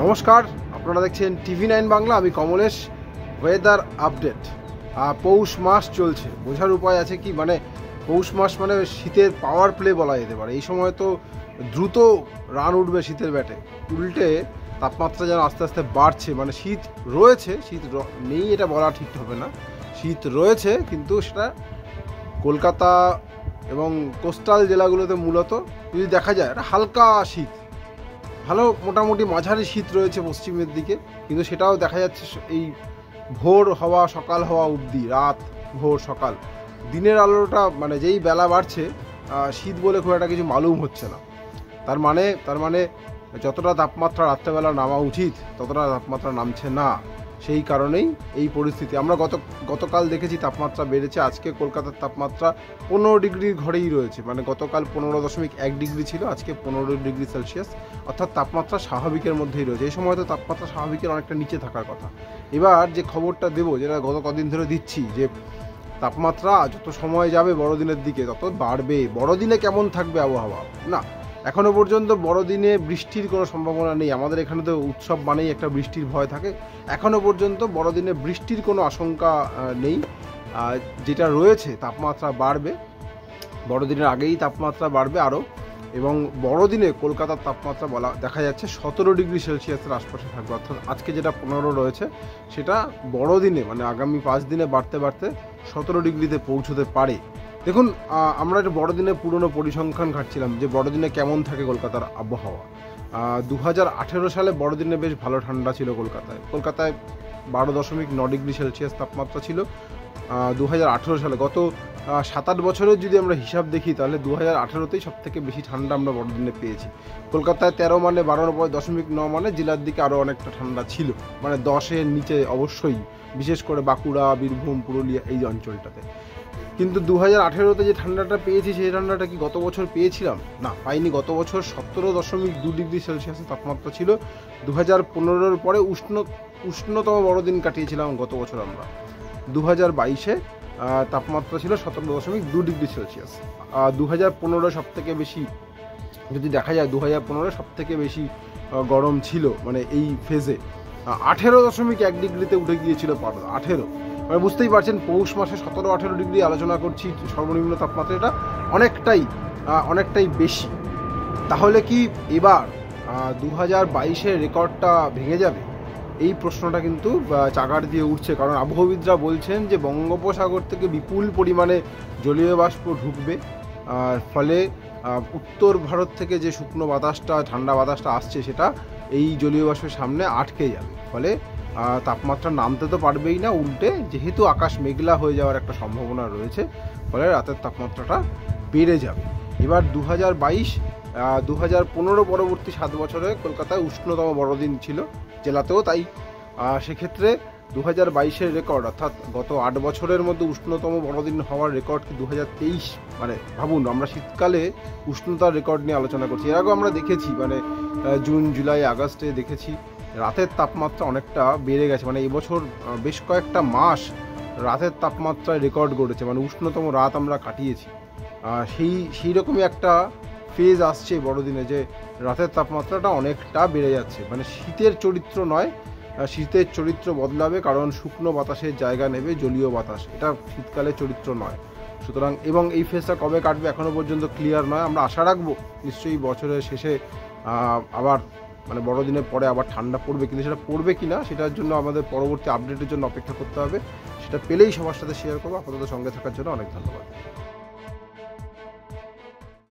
নমস্কার, আপনারা দেখছেন টিভি9 বাংলা। আমি কমলেশ। Weather update. পৌষ মাস চলছে, বোঝার উপায় আছে কি? মানে পৌষ মাস মানে শীতের পাওয়ার প্লে বলা যেতে পারে। এই সময় তো দ্রুত রান উঠবে শীতের ব্যাটে। উল্টে তাপমাত্রা যেন আস্তে আস্তে বাড়ছে। মানে শীত রয়েছে, নেই এটা বলা ঠিক হবে না। শীত রয়েছে, কিন্তু সেটা কলকাতা এবং কোস্টাল জেলাগুলোতে মূলত যদি দেখা যায় একটা হালকা শীত, ভালো মোটামুটি মাঝারি শীত রয়েছে পশ্চিমের দিকে, কিন্তু সেটাও দেখা যাচ্ছে এই ভোর হওয়া সকাল হওয়া অবধি, রাত ভোর সকাল দিনের আলোটা মানে যেই বেলা বাড়ছে শীত বলে খুব একটা কিছু মালুম হচ্ছে না। তার মানে যতটা তাপমাত্রা রাত্রেবেলা নামা উচিত ততটা তাপমাত্রা নামছে না। সেই কারণেই এই পরিস্থিতি। আমরা গতকাল দেখেছি তাপমাত্রা বেড়েছে। আজকে কলকাতার তাপমাত্রা 15 ডিগ্রির ঘরেই রয়েছে। মানে গতকাল 15.1 ডিগ্রি ছিল, আজকে 15 ডিগ্রি সেলসিয়াস, অর্থাৎ তাপমাত্রা স্বাভাবিকের মধ্যেই রয়েছে। এই সময় তো তাপমাত্রা স্বাভাবিকের অনেকটা নিচে থাকার কথা। এবার যে খবরটা দেবো, যেটা গত কদিন ধরে দিচ্ছি, যে তাপমাত্রা যত সময় যাবে বড়দিনের দিকে তত বাড়বে। বড়দিনে কেমন থাকবে আবহাওয়া? না, এখনও পর্যন্ত বড়দিনে বৃষ্টির কোনো সম্ভাবনা নেই। আমাদের এখানে তো উৎসব মানেই একটা বৃষ্টির ভয় থাকে। এখনও পর্যন্ত বড়দিনে বৃষ্টির কোনো আশঙ্কা নেই। যেটা রয়েছে, তাপমাত্রা বাড়বে, বড়দিনের আগেই তাপমাত্রা বাড়বে আরও। এবং বড়দিনে কলকাতার তাপমাত্রা দেখা যাচ্ছে 17 ডিগ্রি সেলসিয়াসের আশপাশে থাকবে। অর্থাৎ আজকে যেটা 15 রয়েছে সেটা বড়দিনে মানে আগামী 5 দিনে বাড়তে বাড়তে 17 ডিগ্রিতে পৌঁছতে পারে। দেখুন, আমরা একটা বড়দিনে পুরনো পরিসংখ্যান ঘাটছিলাম যে বড়দিনে কেমন থাকে কলকাতার আবহাওয়া। 2018 সালে বড়দিনে বেশ ভালো ঠান্ডা ছিল কলকাতায়। 12.9 ডিগ্রি সেলসিয়াস তাপমাত্রা ছিল 2018 সালে। গত 7-8 বছরের যদি আমরা হিসাব দেখি, তাহলে 2018তেই সব থেকে বেশি ঠান্ডা আমরা বড়দিনে পেয়েছি। কলকাতায় 13 মানে 12.9 মানে জেলার দিকে আরও অনেকটা ঠান্ডা ছিল, মানে 10-এর নিচে অবশ্যই, বিশেষ করে বাঁকুড়া, বীরভূম, পুরুলিয়া এই অঞ্চলটাতে। কিন্তু 2018তে যে ঠান্ডাটা পেয়েছি, সেই ঠান্ডাটা কি গত বছর পেয়েছিলাম? না, পাইনি। গত বছর 17.2 ডিগ্রি সেলসিয়াসের তাপমাত্রা ছিল। 2015-এর পরে উষ্ণতম বড়দিন কাটিয়েছিলাম গত বছর আমরা। 2022-এ তাপমাত্রা ছিল 17.2 ডিগ্রি সেলসিয়াস। 2015 সব থেকে বেশি, যদি দেখা যায় 2015 সব থেকে বেশি গরম ছিল, মানে এই ফেজে 18.1 ডিগ্রিতে উঠে গিয়েছিল 18। মানে বুঝতেই পারছেন, পৌষ মাসে 17-18 ডিগ্রি আলোচনা করছি সর্বনিম্ন তাপমাত্রা, এটা অনেকটাই বেশি। তাহলে কি এবার 2022-এর রেকর্ডটা ভেঙে যাবে? এই প্রশ্নটা কিন্তু চাগার দিয়ে উঠছে। কারণ আবহাওয়াবিদরা বলছেন যে বঙ্গোপসাগর থেকে বিপুল পরিমাণে জলীয় বাষ্প ঢুকবে, ফলে উত্তর ভারত থেকে যে শুকনো বাতাসটা, ঠান্ডা বাতাসটা আসছে, সেটা এই জলীয় বাষ্পের সামনে আটকে যাবে। ফলে তাপমাত্রা নামতে তো পারবেই না, উল্টে যেহেতু আকাশ মেঘলা হয়ে যাওয়ার একটা সম্ভাবনা রয়েছে, ফলে রাতের তাপমাত্রাটা বেড়ে যাবে। এবার 2015 পরবর্তী 7 বছরে কলকাতায় উষ্ণতম বড়দিন ছিল, জেলাতেও তাই। সেক্ষেত্রে 2022-এর রেকর্ড, অর্থাৎ গত 8 বছরের মধ্যে উষ্ণতম বড়দিন হওয়ার রেকর্ড কি 2023? মানে ভাবুন, আমরা শীতকালে উষ্ণতার রেকর্ড নিয়ে আলোচনা করছি। এর আগেও আমরা দেখেছি, মানে জুন, জুলাই, আগস্টে দেখেছি রাতের তাপমাত্রা অনেকটা বেড়ে গেছে। মানে এবছর বেশ কয়েকটা মাস রাতের তাপমাত্রায় রেকর্ড গড়েছে, মানে উষ্ণতম রাত আমরা কাটিয়েছি। সেই রকমই একটা ফেজ আসছে বড়দিনে, যে রাতের তাপমাত্রাটা অনেকটা বেড়ে যাচ্ছে। মানে শীতের চরিত্র নয়, শীতের চরিত্র বদলাবে, কারণ শুকনো বাতাসের জায়গা নেবে জলীয় বাতাস। এটা শীতকালের চরিত্র নয়। সুতরাং এবং এই ফেজটা কবে কাটবে এখনও পর্যন্ত ক্লিয়ার নয়। আমরা আশা রাখবো নিশ্চয়ই বছরের শেষে আবার, মানে বড়দিনের পরে আবার ঠান্ডা পড়বে, কিন্তু সেটা পড়বে কি না সেটার জন্য আমাদের পরবর্তী আপডেটের জন্য অপেক্ষা করতে হবে। সেটা পেলেই সবার সাথে শেয়ার করবো। আপাতত সঙ্গে থাকার জন্য অনেক ধন্যবাদ।